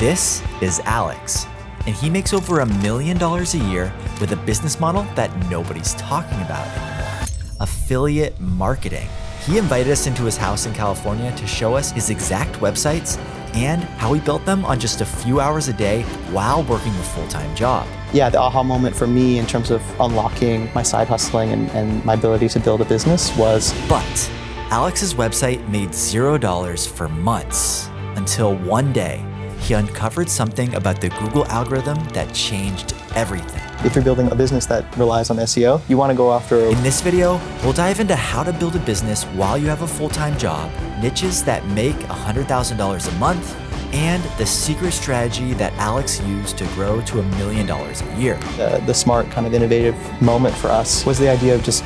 This is Alex, and he makes over $1 million a year with a business model that nobody's talking about anymore: affiliate marketing. He invited us into his house in California to show us his exact websites and how he built them on just a few hours a day while working a full-time job. Yeah, the aha moment for me in terms of unlocking my side hustling and my ability to build a business was... But Alex's website made $0 for months until one day he uncovered something about the Google algorithm that changed everything. If you're building a business that relies on SEO, you want to go after... In this video, we'll dive into how to build a business while you have a full-time job, niches that make $100,000 a month, and the secret strategy that Alex used to grow to $1 million a year. The smart, kind of innovative moment for us was the idea of just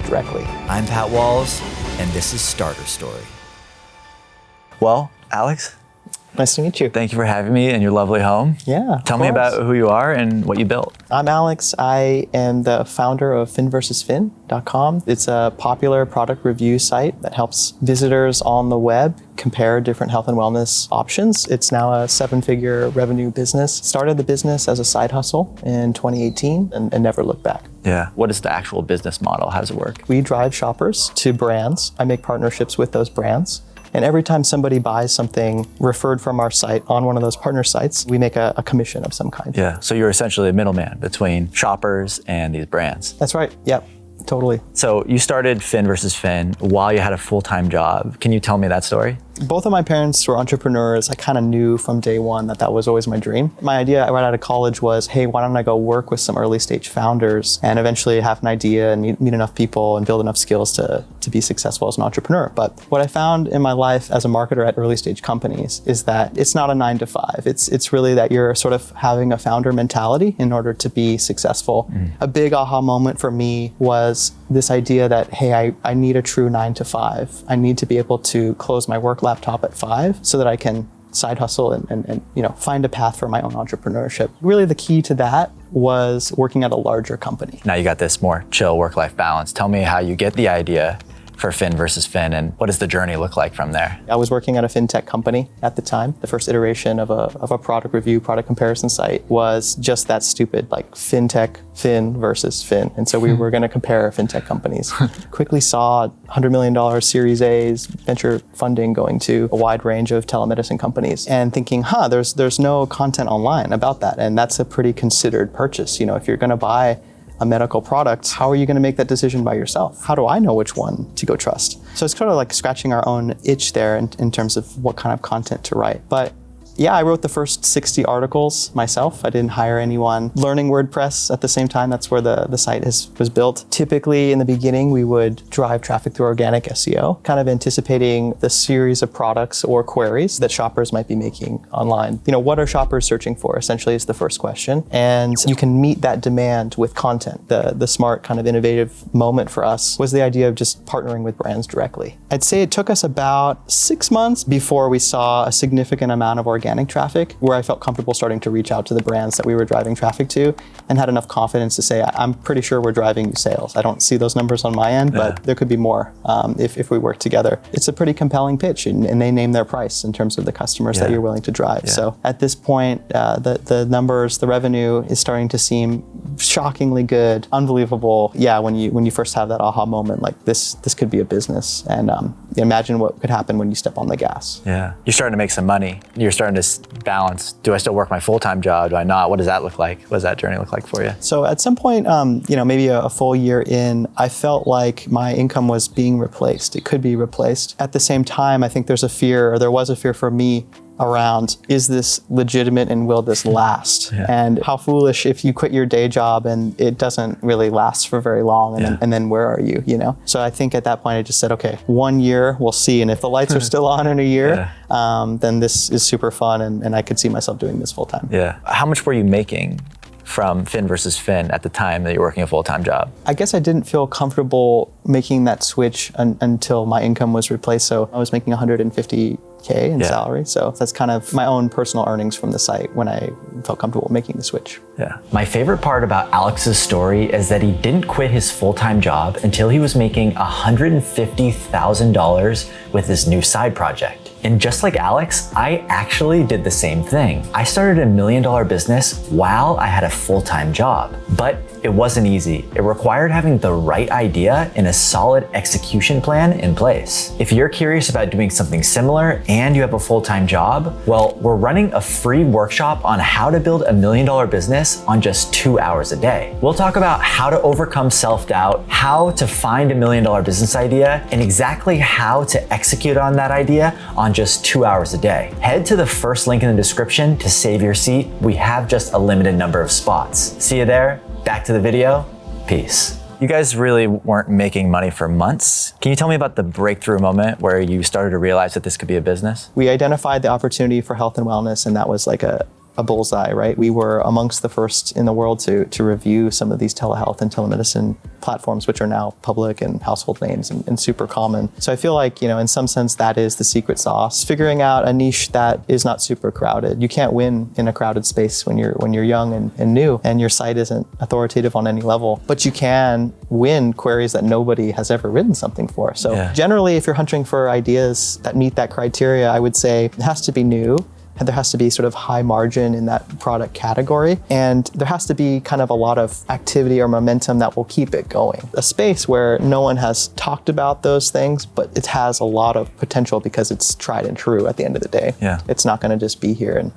directly. I'm Pat Walls, and this is Starter Story. Well, Alex, nice to meet you. thank you for having me in your lovely home. Yeah, Tell me about who you are and what you built. I'm Alex. I am the founder of finversusfin.com. It's a popular product review site that helps visitors on the web compare different health and wellness options. It's now a 7-figure revenue business. Started the business as a side hustle in 2018 and never looked back. Yeah. What is the actual business model? How does it work? We drive shoppers to brands. I make partnerships with those brands. And every time somebody buys something referred from our site on one of those partner sites, we make a commission of some kind. Yeah, so you're essentially a middleman between shoppers and these brands. That's right, yep, totally. So you started Fin versus Fin while you had a full-time job. Can you tell me that story? Both of my parents were entrepreneurs. I kind of knew from day one that was always my dream. My idea right out of college was, hey, why don't I go work with some early stage founders and eventually have an idea and meet enough people and build enough skills to be successful as an entrepreneur. But what I found in my life as a marketer at early stage companies is that it's not a 9-to-5. It's really that you're sort of having a founder mentality in order to be successful. A big aha moment for me was this idea that, hey, I need a true 9-to-5. I need to be able to close my work laptop at 5 so that I can side hustle and find a path for my own entrepreneurship. Really the key to that was working at a larger company. Now you got this more chill work-life balance. Tell me how you get the idea for Fin versus Fin, and what does the journey look like from there? I was working at a fintech company at the time. The first iteration of a product review, product comparison site was just that stupid, like fintech, Fin versus Fin. And so we were going to compare fintech companies. Quickly saw $100 million Series A's, venture funding going to a wide range of telemedicine companies, and thinking, there's no content online about that. And that's a pretty considered purchase. If you're going to buy a medical product, how are you going to make that decision by yourself? How do I know which one to go trust? So it's kind of like scratching our own itch there in terms of what kind of content to write. But yeah, I wrote the first 60 articles myself. I didn't hire anyone. Learning WordPress at the same time, that's where the site was built. Typically in the beginning, we would drive traffic through organic SEO, kind of anticipating the series of products or queries that shoppers might be making online. What are shoppers searching for, essentially, is the first question. And you can meet that demand with content. The smart kind of innovative moment for us was the idea of just partnering with brands directly. I'd say it took us about 6 months before we saw a significant amount of organic traffic, where I felt comfortable starting to reach out to the brands that we were driving traffic to and had enough confidence to say, I'm pretty sure we're driving new sales. I don't see those numbers on my end, but there could be more if we work together. It's a pretty compelling pitch, and they name their price in terms of the customers that you're willing to drive. So at this point, the numbers, the revenue is starting to seem shockingly good, unbelievable. Yeah, when you first have that aha moment, like this could be a business, and imagine what could happen when you step on the gas. Yeah, you're starting to make some money. You're starting to balance. Do I still work my full-time job? Do I not? What does that look like? What does that journey look like for you? So at some point, maybe a full year in, I felt like my income was being replaced. It could be replaced. At the same time, I think there was a fear for me around, is this legitimate and will this last? Yeah. And how foolish if you quit your day job and it doesn't really last for very long, and then where are you, So I think at that point I just said, okay, 1 year, we'll see. And if the lights are still on in a year, then this is super fun, and I could see myself doing this full time. Yeah. How much were you making from Fin versus Fin at the time that you're working a full-time job? I guess I didn't feel comfortable making that switch until my income was replaced. So I was making $150K in salary. So that's kind of my own personal earnings from the site when I felt comfortable making the switch. Yeah. My favorite part about Alex's story is that he didn't quit his full-time job until he was making $150,000 with his new side project. And just like Alex, I actually did the same thing. I started $1 million business while I had a full-time job, but it wasn't easy. It required having the right idea and a solid execution plan in place. If you're curious about doing something similar and you have a full-time job, well, we're running a free workshop on how to build $1 million business on just 2 hours a day. We'll talk about how to overcome self-doubt, how to find $1 million business idea, and exactly how to execute on that idea on just 2 hours a day. Head to the first link in the description to save your seat. We have just a limited number of spots. See you there. Back to the video. Peace. You guys really weren't making money for months. Can you tell me about the breakthrough moment where you started to realize that this could be a business? We identified the opportunity for health and wellness, and that was like a bullseye, right? We were amongst the first in the world to review some of these telehealth and telemedicine platforms, which are now public and household names and super common. So I feel like, in some sense, that is the secret sauce. Figuring out a niche that is not super crowded. You can't win in a crowded space when you're young and new, and your site isn't authoritative on any level. But you can win queries that nobody has ever written something for. So generally, if you're hunting for ideas that meet that criteria, I would say it has to be new. And there has to be sort of high margin in that product category. And there has to be kind of a lot of activity or momentum that will keep it going. A space where no one has talked about those things, but it has a lot of potential because it's tried and true at the end of the day. Yeah. It's not going to just be here and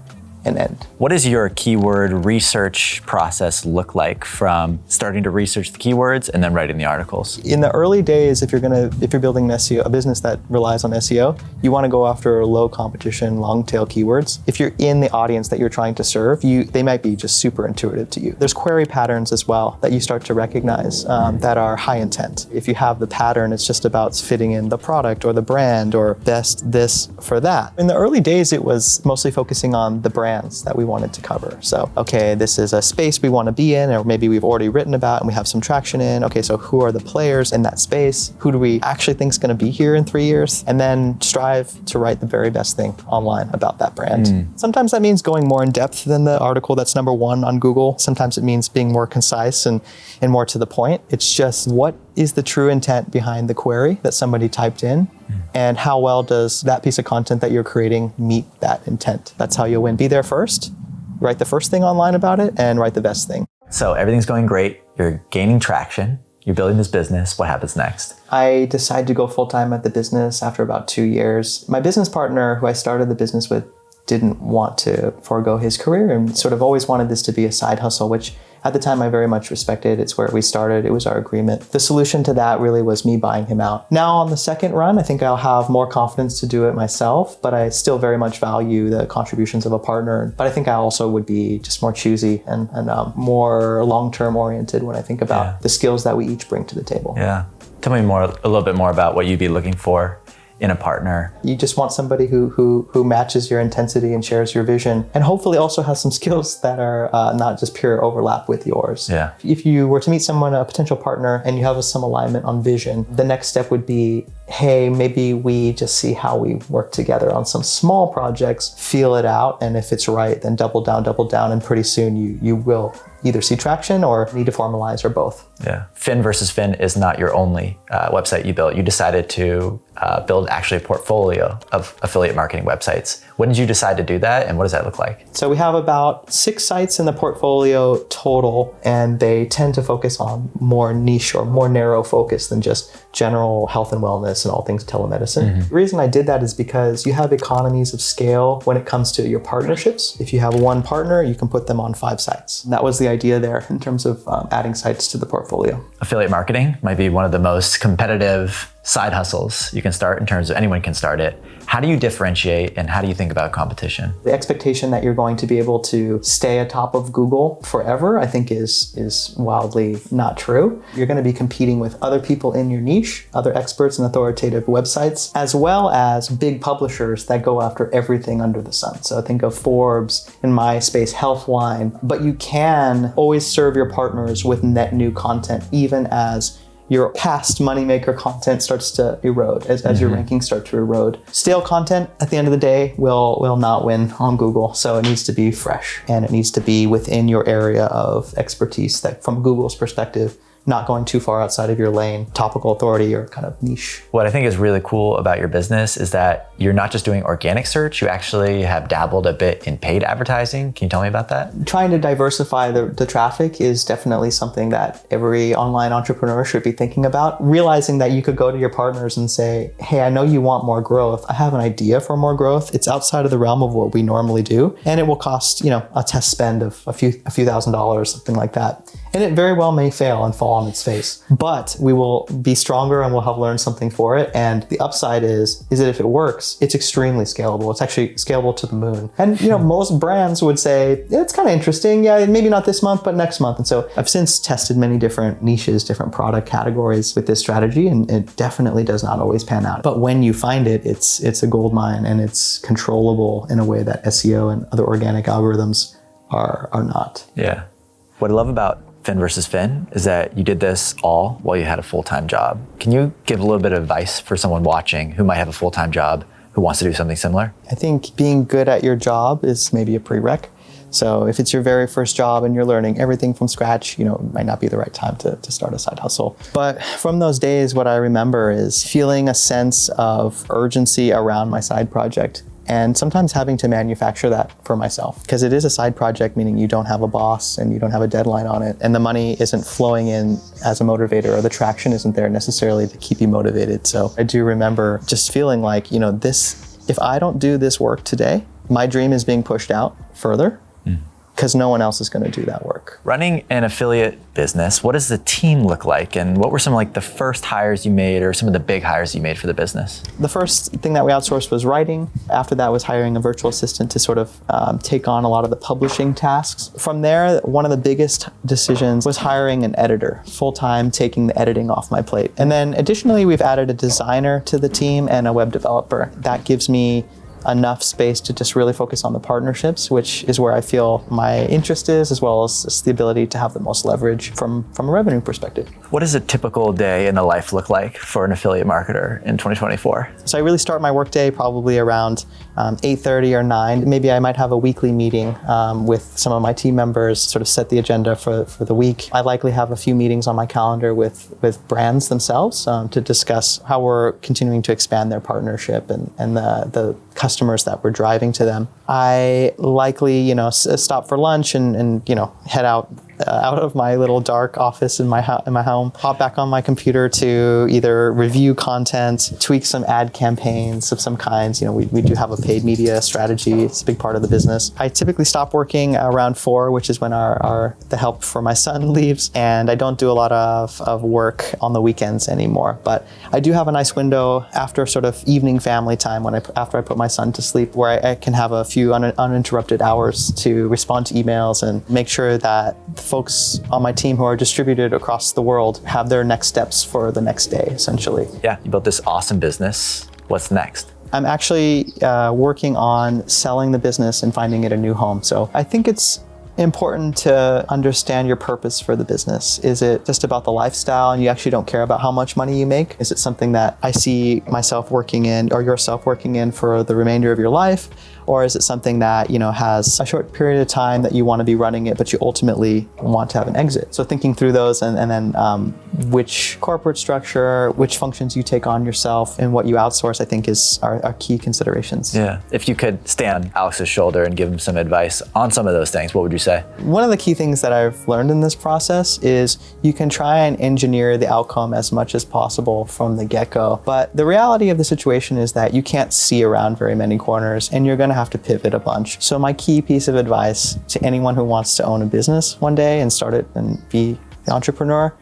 end. What does your keyword research process look like from starting to research the keywords and then writing the articles? In the early days, if you're building an SEO, a business that relies on SEO, you want to go after low competition, long tail keywords. If you're in the audience that you're trying to serve, they might be just super intuitive to you. There's query patterns as well that you start to recognize that are high intent. If you have the pattern, it's just about fitting in the product or the brand or best this for that. In the early days, it was mostly focusing on the brand that we wanted to cover. So, okay, this is a space we want to be in, or maybe we've already written about and we have some traction in. Okay, so who are the players in that space? Who do we actually think is going to be here in 3 years? And then strive to write the very best thing online about that brand. Sometimes that means going more in depth than the article that's number 1 on Google. Sometimes it means being more concise and more to the point. It's just, what is the true intent behind the query that somebody typed in? And how well does that piece of content that you're creating meet that intent? That's how you'll win. Be there first, write the first thing online about it, and write the best thing. So everything's going great. You're gaining traction. You're building this business. What happens next? I decided to go full-time at the business after about 2 years. My business partner, who I started the business with, didn't want to forego his career and sort of always wanted this to be a side hustle, which at the time I very much respected. It's where we started. It was our agreement. The solution to that really was me buying him out. Now on the second run, I think I'll have more confidence to do it myself, but I still very much value the contributions of a partner. But I think I also would be just more choosy and more long-term oriented when I think about the skills that we each bring to the table. Yeah. Tell me a little bit more about what you'd be looking for in a partner. You just want somebody who matches your intensity and shares your vision, and hopefully also has some skills that are not just pure overlap with yours. Yeah. If you were to meet someone, a potential partner, and you have some alignment on vision, the next step would be, hey, maybe we just see how we work together on some small projects, feel it out, and if it's right, then double down, and pretty soon you will either see traction or need to formalize, or both. Yeah. Fin versus Fin is not your only website you built. You decided to build actually a portfolio of affiliate marketing websites. When did you decide to do that, and what does that look like? So we have about 6 sites in the portfolio total, and they tend to focus on more niche or more narrow focus than just general health and wellness and all things telemedicine. The reason I did that is because you have economies of scale when it comes to your partnerships. If you have one partner, you can put them on 5 sites. And that was the idea there in terms of adding sites to the portfolio. Affiliate marketing might be one of the most competitive side hustles you can start, in terms of anyone can start it. How do you differentiate, and how do you think about competition? The expectation that you're going to be able to stay atop of Google forever, I think is wildly not true. You're going to be competing with other people in your niche, other experts and authoritative websites, as well as big publishers that go after everything under the sun. So think of Forbes, in my space, Healthline, but you can always serve your partners with net new content, even as your past moneymaker content starts to erode, as your rankings start to erode. Stale content, at the end of the day, will not win on Google. So it needs to be fresh, and it needs to be within your area of expertise that, from Google's perspective, not going too far outside of your lane, topical authority or kind of niche. What I think is really cool about your business is that you're not just doing organic search, you actually have dabbled a bit in paid advertising. Can you tell me about that? Trying to diversify the traffic is definitely something that every online entrepreneur should be thinking about. Realizing that you could go to your partners and say, hey, I know you want more growth. I have an idea for more growth. It's outside of the realm of what we normally do. And it will cost, a test spend of a few $1,000s, something like that. And it very well may fail and fall on its face, but we will be stronger and we'll have learned something for it. And the upside is that if it works, it's extremely scalable. It's actually scalable to the moon. And most brands would say, it's kind of interesting. Yeah, maybe not this month, but next month. And so I've since tested many different niches, different product categories with this strategy, and it definitely does not always pan out. But when you find it, it's a gold mine, and it's controllable in a way that SEO and other organic algorithms are not. Yeah. What I love about Fin versus Fin is that you did this all while you had a full-time job. Can you give a little bit of advice for someone watching who might have a full-time job who wants to do something similar? I think being good at your job is maybe a prereq. So if it's your very first job and you're learning everything from scratch, it might not be the right time to start a side hustle. But from those days, what I remember is feeling a sense of urgency around my side project, and sometimes having to manufacture that for myself, because it is a side project, meaning you don't have a boss and you don't have a deadline on it, and the money isn't flowing in as a motivator, or the traction isn't there necessarily to keep you motivated. So I do remember just feeling like, if I don't do this work today, my dream is being pushed out further, because no one else is going to do that work. Running an affiliate business, what does the team look like? And what were some the first hires you made, or some of the big hires you made for the business? The first thing that we outsourced was writing. After that was hiring a virtual assistant to sort of take on a lot of the publishing tasks. From there, one of the biggest decisions was hiring an editor, full-time, taking the editing off my plate. And then additionally, we've added a designer to the team and a web developer. That gives me enough space to just really focus on the partnerships, which is where I feel my interest is, as well as the ability to have the most leverage from a revenue perspective. What does a typical day in the life look like for an affiliate marketer in 2024? So I really start my workday probably around 8:30 or 9. Maybe I might have a weekly meeting with some of my team members, sort of set the agenda for the week. I likely have a few meetings on my calendar with brands themselves to discuss how we're continuing to expand their partnership and the customers that we're driving to them. I likely, stop for lunch and head out of my little dark office in my home, hop back on my computer to either review content, tweak some ad campaigns of some kinds. We do have a paid media strategy. It's a big part of the business. I typically stop working around 4, which is when the help for my son leaves, and I don't do a lot of work on the weekends anymore. But I do have a nice window after sort of evening family time after I put my son to sleep, where I can have a few uninterrupted hours to respond to emails and make sure that folks on my team who are distributed across the world have their next steps for the next day, essentially. Yeah, you built this awesome business. What's next? I'm actually working on selling the business and finding it a new home. So I think it's important to understand your purpose for the business. Is it just about the lifestyle and you actually don't care about how much money you make? Is it something that I see myself working in, or yourself working in, for the remainder of your life? Or is it something that, has a short period of time that you want to be running it, but you ultimately want to have an exit? So thinking through those and then which corporate structure, which functions you take on yourself, and what you outsource, I think are key considerations. Yeah. If you could stand on Alex's shoulder and give him some advice on some of those things, what would you say? One of the key things that I've learned in this process is you can try and engineer the outcome as much as possible from the get-go. But the reality of the situation is that you can't see around very many corners, and you're going to have to pivot a bunch. So my key piece of advice to anyone who wants to own a business one day and start it and be the entrepreneur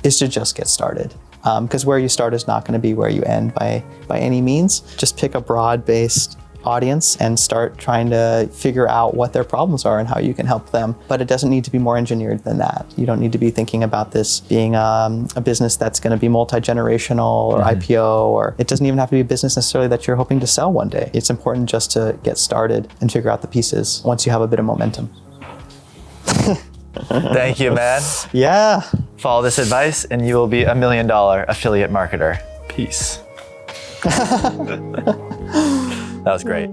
is to just get started. Because where you start is not going to be where you end by any means. Just pick a broad-based audience and start trying to figure out what their problems are and how you can help them. But it doesn't need to be more engineered than that. You don't need to be thinking about this being a business that's going to be multi-generational or IPO, or it doesn't even have to be a business necessarily that you're hoping to sell one day. It's important just to get started and figure out the pieces once you have a bit of momentum. Thank you, man. Yeah. Follow this advice and you will be $1 million affiliate marketer. Peace. That was great.